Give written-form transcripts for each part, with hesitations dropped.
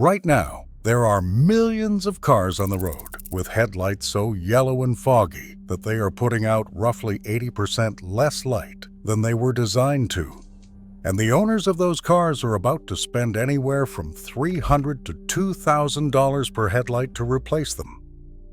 Right now, there are millions of cars on the road with headlights so yellow and foggy that they are putting out roughly 80% less light than they were designed to. And the owners of those cars are about to spend anywhere from $300 to $2,000 per headlight to replace them.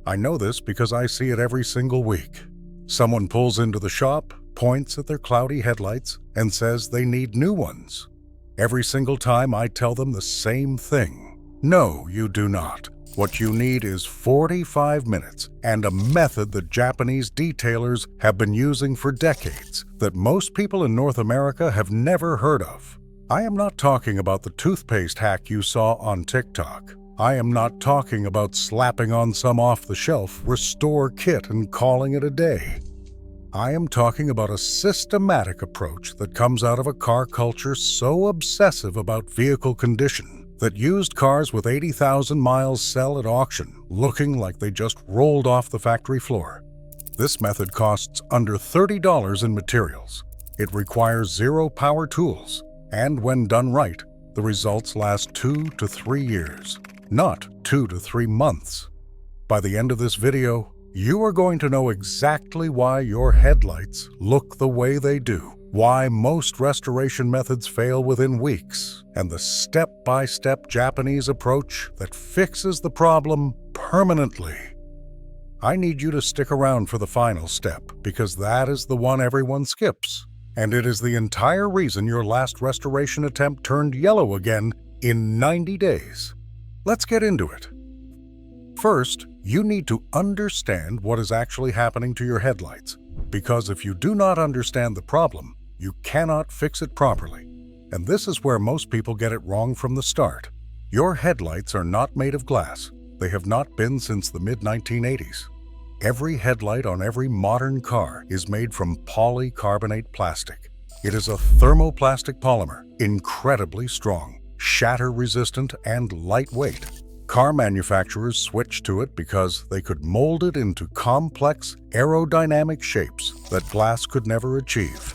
I know this because I see it every single week. Someone pulls into the shop, points at their cloudy headlights, and says they need new ones. Every single time I tell them the same thing. No, you do not. What you need is 45 minutes and a method that Japanese detailers have been using for decades that most people in North America have never heard of. I am not talking about the toothpaste hack you saw on TikTok. I am not talking about slapping on some off-the-shelf Restore kit and calling it a day. I am talking about a systematic approach that comes out of a car culture so obsessive about vehicle condition that used cars with 80,000 miles sell at auction, looking like they just rolled off the factory floor. This method costs under $30 in materials. It requires zero power tools, and when done right, the results last 2 to 3 years, not 2 to 3 months. By the end of this video, you are going to know exactly why your headlights look the way they do, why most restoration methods fail within weeks, and the step-by-step Japanese approach that fixes the problem permanently. I need you to stick around for the final step, because that is the one everyone skips, and it is the entire reason your last restoration attempt turned yellow again in 90 days. Let's get into it. First, you need to understand what is actually happening to your headlights, because if you do not understand the problem, you cannot fix it properly. And this is where most people get it wrong from the start. Your headlights are not made of glass. They have not been since the mid-1980s. Every headlight on every modern car is made from polycarbonate plastic. It is a thermoplastic polymer, incredibly strong, shatter-resistant, and lightweight. Car manufacturers switched to it because they could mold it into complex aerodynamic shapes that glass could never achieve.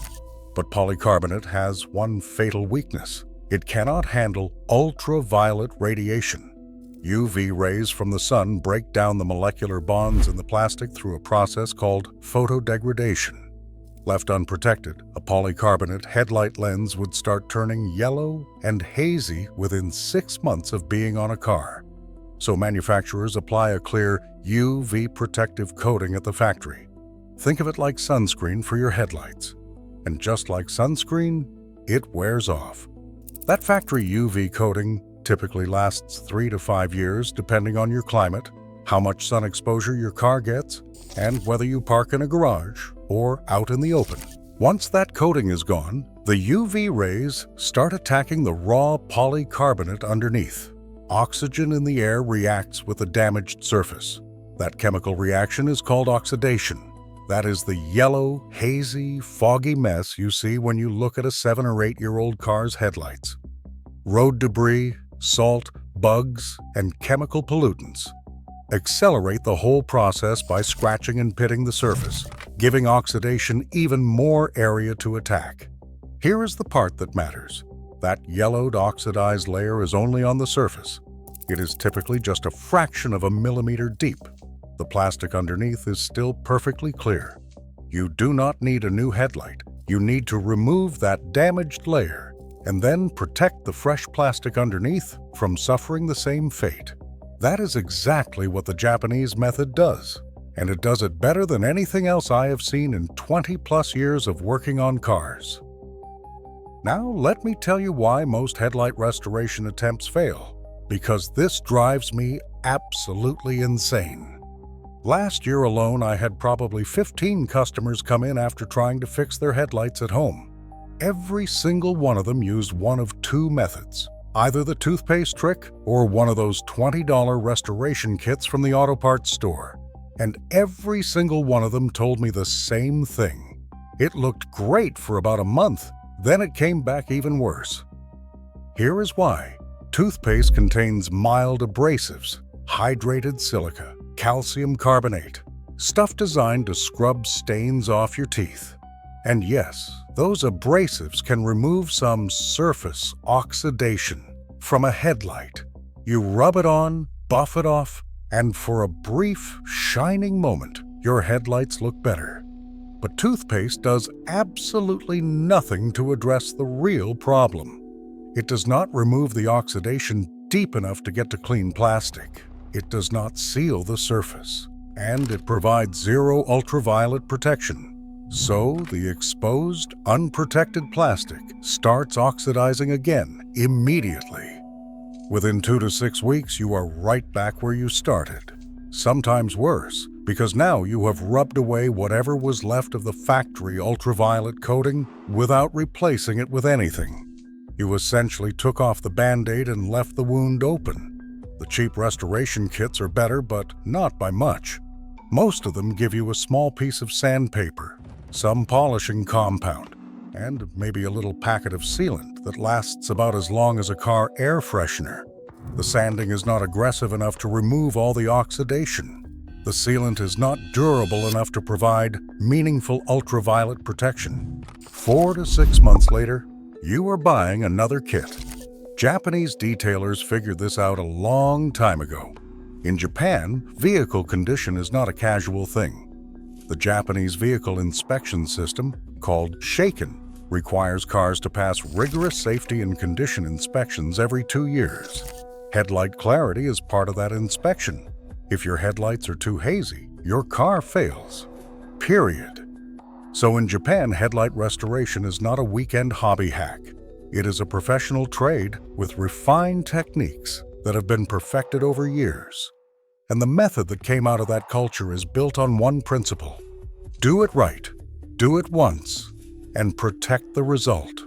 But polycarbonate has one fatal weakness. It cannot handle ultraviolet radiation. UV rays from the sun break down the molecular bonds in the plastic through a process called photodegradation. Left unprotected, a polycarbonate headlight lens would start turning yellow and hazy within 6 months of being on a car. So manufacturers apply a clear UV protective coating at the factory. Think of it like sunscreen for your headlights. And just like sunscreen, it wears off. That factory UV coating typically lasts 3 to 5 years depending on your climate, how much sun exposure your car gets, and whether you park in a garage or out in the open. Once that coating is gone, the UV rays start attacking the raw polycarbonate underneath. Oxygen in the air reacts with the damaged surface. That chemical reaction is called oxidation. That is the yellow, hazy, foggy mess you see when you look at a 7 or 8-year-old car's headlights. Road debris, salt, bugs, and chemical pollutants accelerate the whole process by scratching and pitting the surface, giving oxidation even more area to attack. Here is the part that matters. That yellowed, oxidized layer is only on the surface. It is typically just a fraction of a millimeter deep. The plastic underneath is still perfectly clear. You do not need a new headlight. You need to remove that damaged layer and then protect the fresh plastic underneath from suffering the same fate. That is exactly what the Japanese method does, and it does it better than anything else I have seen in 20+ years of working on cars. Now let me tell you why most headlight restoration attempts fail, because this drives me absolutely insane. Last year alone, I had probably 15 customers come in after trying to fix their headlights at home. Every single one of them used one of two methods, either the toothpaste trick or one of those $20 restoration kits from the auto parts store. And every single one of them told me the same thing. It looked great for about a month, then it came back even worse. Here is why. Toothpaste contains mild abrasives, hydrated silica, calcium carbonate, stuff designed to scrub stains off your teeth. And yes, those abrasives can remove some surface oxidation from a headlight. You rub it on, buff it off, and for a brief, shining moment, your headlights look better. But toothpaste does absolutely nothing to address the real problem. It does not remove the oxidation deep enough to get to clean plastic. It does not seal the surface, and it provides zero ultraviolet protection. So the exposed, unprotected plastic starts oxidizing again immediately. Within 2 to 6 weeks, you are right back where you started. Sometimes worse, because now you have rubbed away whatever was left of the factory ultraviolet coating without replacing it with anything. You essentially took off the Band-Aid and left the wound open. The cheap restoration kits are better, but not by much. Most of them give you a small piece of sandpaper, some polishing compound, and maybe a little packet of sealant that lasts about as long as a car air freshener. The sanding is not aggressive enough to remove all the oxidation. The sealant is not durable enough to provide meaningful ultraviolet protection. 4 to 6 months later, you are buying another kit. Japanese detailers figured this out a long time ago. In Japan, vehicle condition is not a casual thing. The Japanese vehicle inspection system, called Shaken, requires cars to pass rigorous safety and condition inspections every 2 years. Headlight clarity is part of that inspection. If your headlights are too hazy, your car fails. Period. So in Japan, headlight restoration is not a weekend hobby hack. It is a professional trade with refined techniques that have been perfected over years. And the method that came out of that culture is built on one principle: do it right, do it once, and protect the result.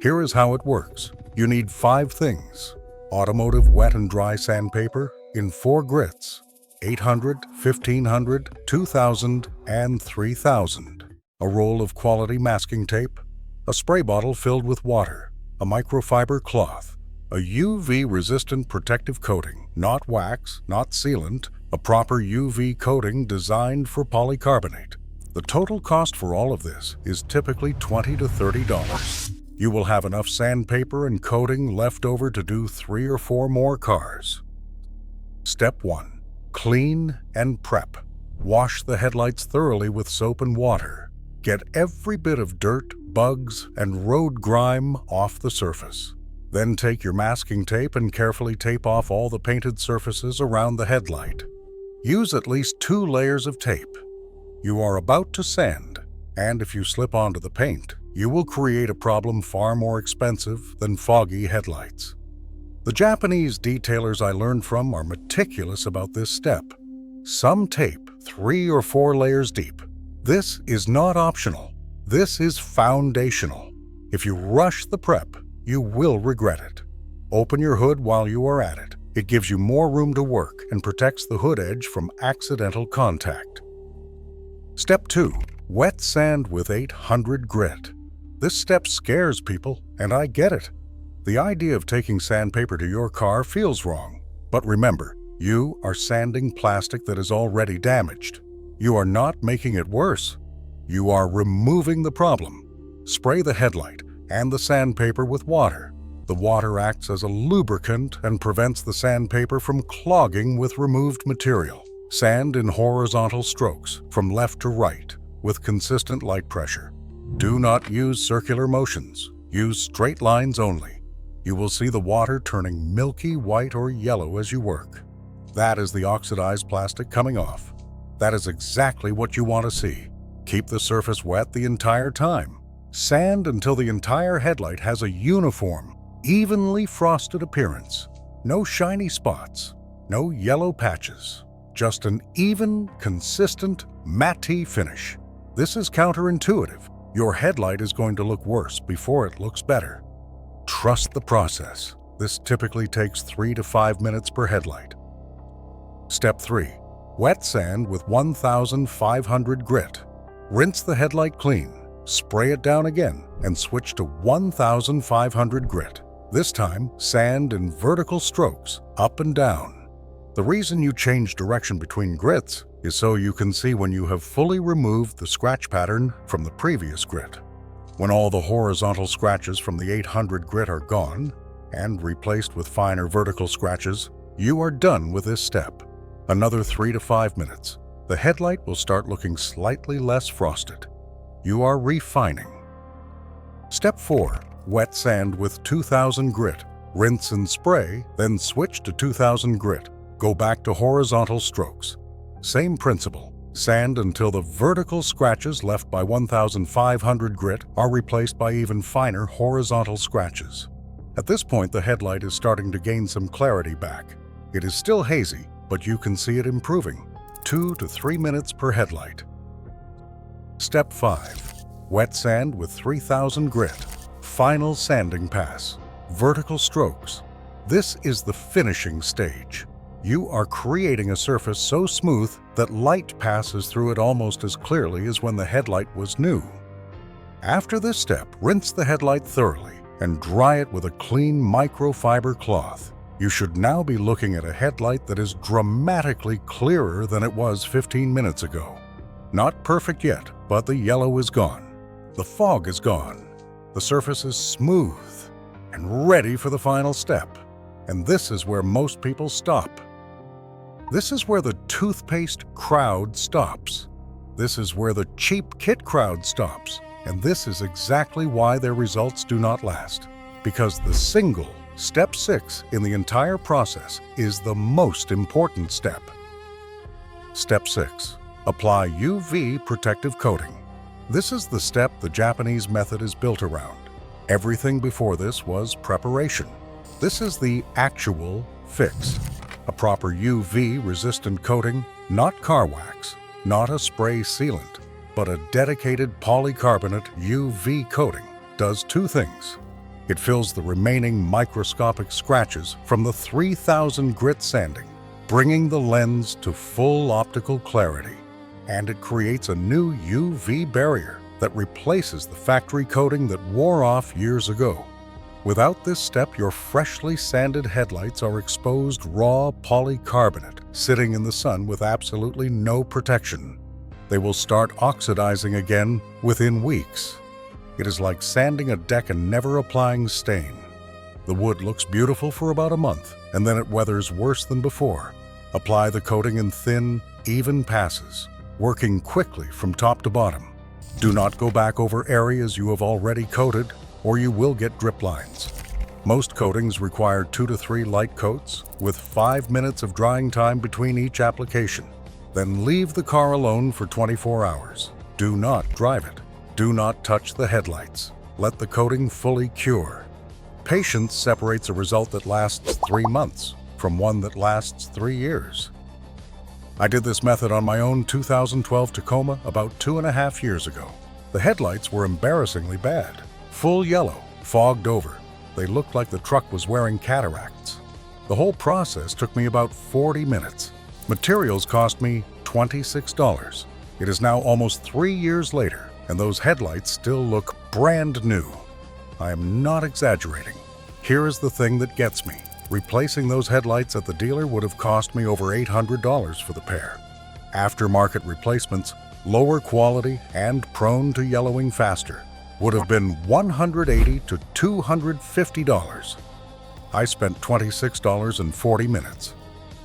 Here is how it works. You need 5 things: automotive wet and dry sandpaper in 4 grits, 800, 1500, 2000, and 3000, a roll of quality masking tape, a spray bottle filled with water, a microfiber cloth, a UV-resistant protective coating, not wax, not sealant, a proper UV coating designed for polycarbonate. The total cost for all of this is typically $20 to $30. You will have enough sandpaper and coating left over to do 3 or 4 more cars. Step 1. Clean and prep. Wash the headlights thoroughly with soap and water. Get every bit of dirt, bugs, and road grime off the surface. Then take your masking tape and carefully tape off all the painted surfaces around the headlight. Use at least 2 layers of tape. You are about to sand, and if you slip onto the paint, you will create a problem far more expensive than foggy headlights. The Japanese detailers I learned from are meticulous about this step. Some tape 3 or 4 layers deep. This is not optional. This is foundational. If you rush the prep, you will regret it. Open your hood while you are at it. It gives you more room to work and protects the hood edge from accidental contact. Step 2. Wet sand with 800 grit. This step scares people, and I get it. The idea of taking sandpaper to your car feels wrong. But remember, you are sanding plastic that is already damaged. You are not making it worse. You are removing the problem. Spray the headlight and the sandpaper with water. The water acts as a lubricant and prevents the sandpaper from clogging with removed material. Sand in horizontal strokes from left to right with consistent light pressure. Do not use circular motions. Use straight lines only. You will see the water turning milky white or yellow as you work. That is the oxidized plastic coming off. That is exactly what you want to see. Keep the surface wet the entire time. Sand until the entire headlight has a uniform, evenly frosted appearance. No shiny spots, no yellow patches. Just an even, consistent, matte finish. This is counterintuitive. Your headlight is going to look worse before it looks better. Trust the process. This typically takes 3 to 5 minutes per headlight. Step 3. Wet sand with 1500 grit. Rinse the headlight clean, spray it down again, and switch to 1500 grit. This time, sand in vertical strokes, up and down. The reason you change direction between grits is so you can see when you have fully removed the scratch pattern from the previous grit. When all the horizontal scratches from the 800 grit are gone, and replaced with finer vertical scratches, you are done with this step. Another 3 to 5 minutes. The headlight will start looking slightly less frosted. You are refining. Step 4. Wet sand with 2000 grit. Rinse and spray, then switch to 2000 grit. Go back to horizontal strokes. Same principle. Sand until the vertical scratches left by 1500 grit are replaced by even finer horizontal scratches. At this point, the headlight is starting to gain some clarity back. It is still hazy, but you can see it improving. 2 to 3 minutes per headlight. Step 5. Wet sand with 3000 grit. Final sanding pass. Vertical strokes. This is the finishing stage. You are creating a surface so smooth that light passes through it almost as clearly as when the headlight was new. After this step, rinse the headlight thoroughly and dry it with a clean microfiber cloth. You should now be looking at a headlight that is dramatically clearer than it was 15 minutes ago. Not perfect yet, but the yellow is gone. The fog is gone. The surface is smooth and ready for the final step. And this is where most people stop. This is where the toothpaste crowd stops. This is where the cheap kit crowd stops. And this is exactly why their results do not last. Because the single step 6 in the entire process is the most important step. Step 6. Apply UV protective coating. This is the step the Japanese method is built around. Everything before this was preparation. This is the actual fix. A proper UV-resistant coating, not car wax, not a spray sealant, but a dedicated polycarbonate UV coating, does 2 things. It fills the remaining microscopic scratches from the 3000 grit sanding, bringing the lens to full optical clarity. And it creates a new UV barrier that replaces the factory coating that wore off years ago. Without this step, your freshly sanded headlights are exposed raw polycarbonate, sitting in the sun with absolutely no protection. They will start oxidizing again within weeks. It is like sanding a deck and never applying stain. The wood looks beautiful for about a month, and then it weathers worse than before. Apply the coating in thin, even passes, working quickly from top to bottom. Do not go back over areas you have already coated, or you will get drip lines. Most coatings require 2 to 3 light coats, with 5 minutes of drying time between each application. Then leave the car alone for 24 hours. Do not drive it. Do not touch the headlights. Let the coating fully cure. Patience separates a result that lasts 3 months from one that lasts 3 years. I did this method on my own 2012 Tacoma about 2.5 years ago. The headlights were embarrassingly bad. Full yellow, fogged over. They looked like the truck was wearing cataracts. The whole process took me about 40 minutes. Materials cost me $26. It is now almost 3 years later, and those headlights still look brand new. I am not exaggerating. Here is the thing that gets me. Replacing those headlights at the dealer would have cost me over $800 for the pair. Aftermarket replacements, lower quality and prone to yellowing faster, would have been $180 to $250. I spent $26 in 40 minutes.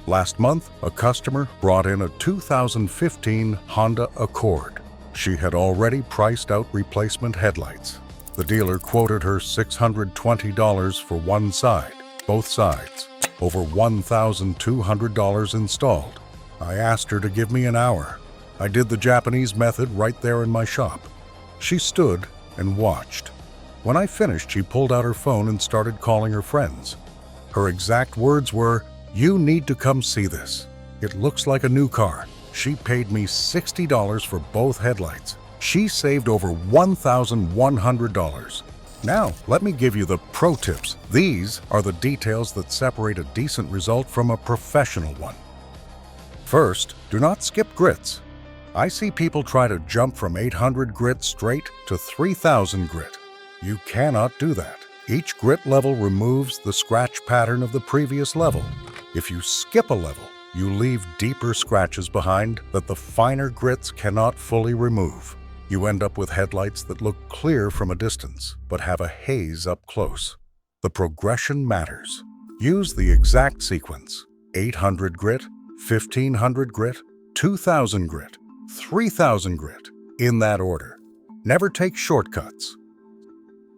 Last month, a customer brought in a 2015 Honda Accord. She had already priced out replacement headlights. The dealer quoted her $620 for one side. Both sides, over $1,200 installed. I asked her to give me an hour. I did the Japanese method right there in my shop. She stood and watched. When I finished, she pulled out her phone and started calling her friends. Her exact words were, "You need to come see this. It looks like a new car." She paid me $60 for both headlights. She saved over $1,100. Now, let me give you the pro tips. These are the details that separate a decent result from a professional one. First, do not skip grits. I see people try to jump from 800 grit straight to 3000 grit. You cannot do that. Each grit level removes the scratch pattern of the previous level. If you skip a level, you leave deeper scratches behind that the finer grits cannot fully remove. You end up with headlights that look clear from a distance, but have a haze up close. The progression matters. Use the exact sequence: 800 grit, 1500 grit, 2000 grit, 3000 grit, in that order. Never take shortcuts.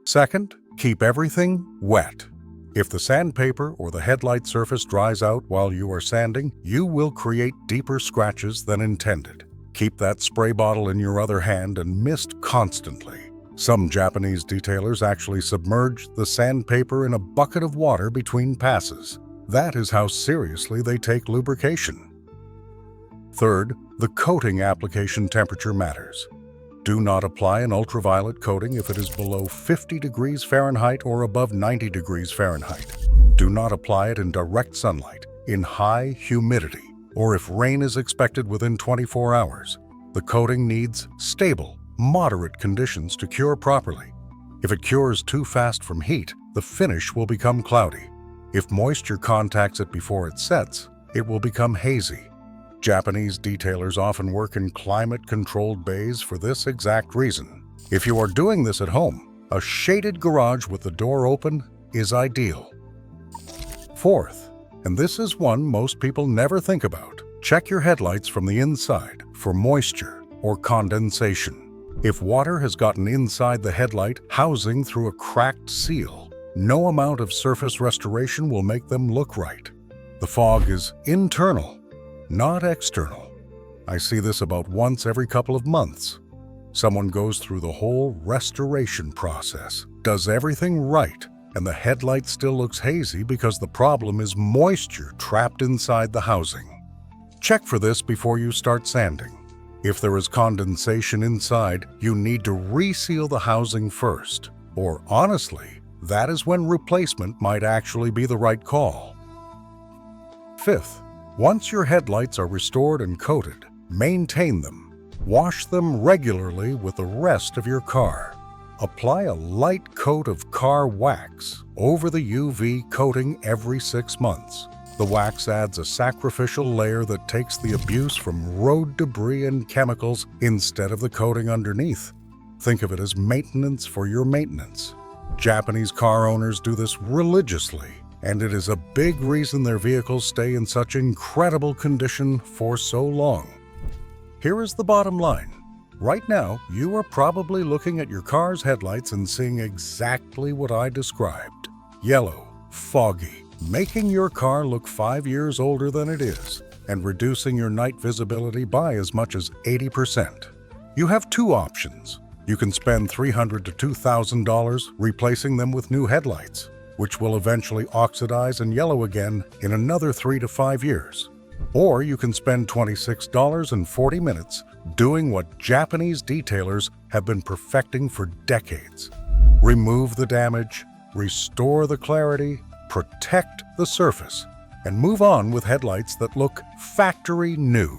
Second, keep everything wet. If the sandpaper or the headlight surface dries out while you are sanding, you will create deeper scratches than intended. Keep that spray bottle in your other hand and mist constantly. Some Japanese detailers actually submerge the sandpaper in a bucket of water between passes. That is how seriously they take lubrication. Third, the coating application temperature matters. Do not apply an ultraviolet coating if it is below 50 degrees Fahrenheit or above 90 degrees Fahrenheit. Do not apply it in direct sunlight, in high humidity, or if rain is expected within 24 hours. The coating needs stable, moderate conditions to cure properly. If it cures too fast from heat, the finish will become cloudy. If moisture contacts it before it sets, it will become hazy. Japanese detailers often work in climate-controlled bays for this exact reason. If you are doing this at home, a shaded garage with the door open is ideal. Fourth, and this is one most people never think about, check your headlights from the inside for moisture or condensation. If water has gotten inside the headlight housing through a cracked seal, no amount of surface restoration will make them look right. The fog is internal, not external. I see this about once every couple of months. Someone goes through the whole restoration process, does everything right, and the headlight still looks hazy because the problem is moisture trapped inside the housing. Check for this before you start sanding. If there is condensation inside, you need to reseal the housing first. Or honestly, that is when replacement might actually be the right call. Fifth, once your headlights are restored and coated, maintain them. Wash them regularly with the rest of your car. Apply a light coat of car wax over the UV coating every 6 months. The wax adds a sacrificial layer that takes the abuse from road debris and chemicals instead of the coating underneath. Think of it as maintenance for your maintenance. Japanese car owners do this religiously, and it is a big reason their vehicles stay in such incredible condition for so long. Here is the bottom line. Right now, you are probably looking at your car's headlights and seeing exactly what I described. Yellow, foggy, making your car look 5 years older than it is, and reducing your night visibility by as much as 80%. You have two options. You can spend $300 to $2,000 replacing them with new headlights, which will eventually oxidize and yellow again in another 3 to 5 years. Or you can spend $26.40 doing what Japanese detailers have been perfecting for decades. Remove the damage, restore the clarity, protect the surface, and move on with headlights that look factory new.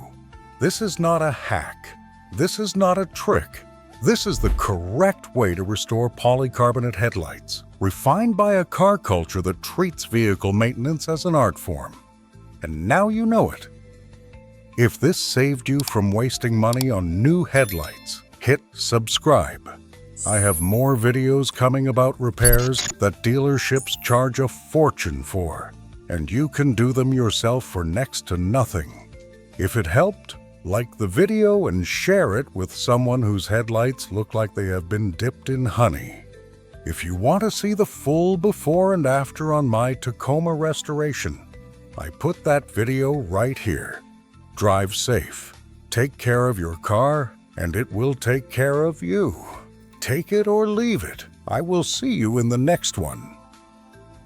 This is not a hack. This is not a trick. This is the correct way to restore polycarbonate headlights, refined by a car culture that treats vehicle maintenance as an art form. And now you know it. If this saved you from wasting money on new headlights, hit subscribe. I have more videos coming about repairs that dealerships charge a fortune for, and you can do them yourself for next to nothing. If it helped, like the video and share it with someone whose headlights look like they have been dipped in honey. If you want to see the full before and after on my Tacoma restoration, I put that video right here. Drive safe, take care of your car, and it will take care of you. Take it or leave it. I will see you in the next one.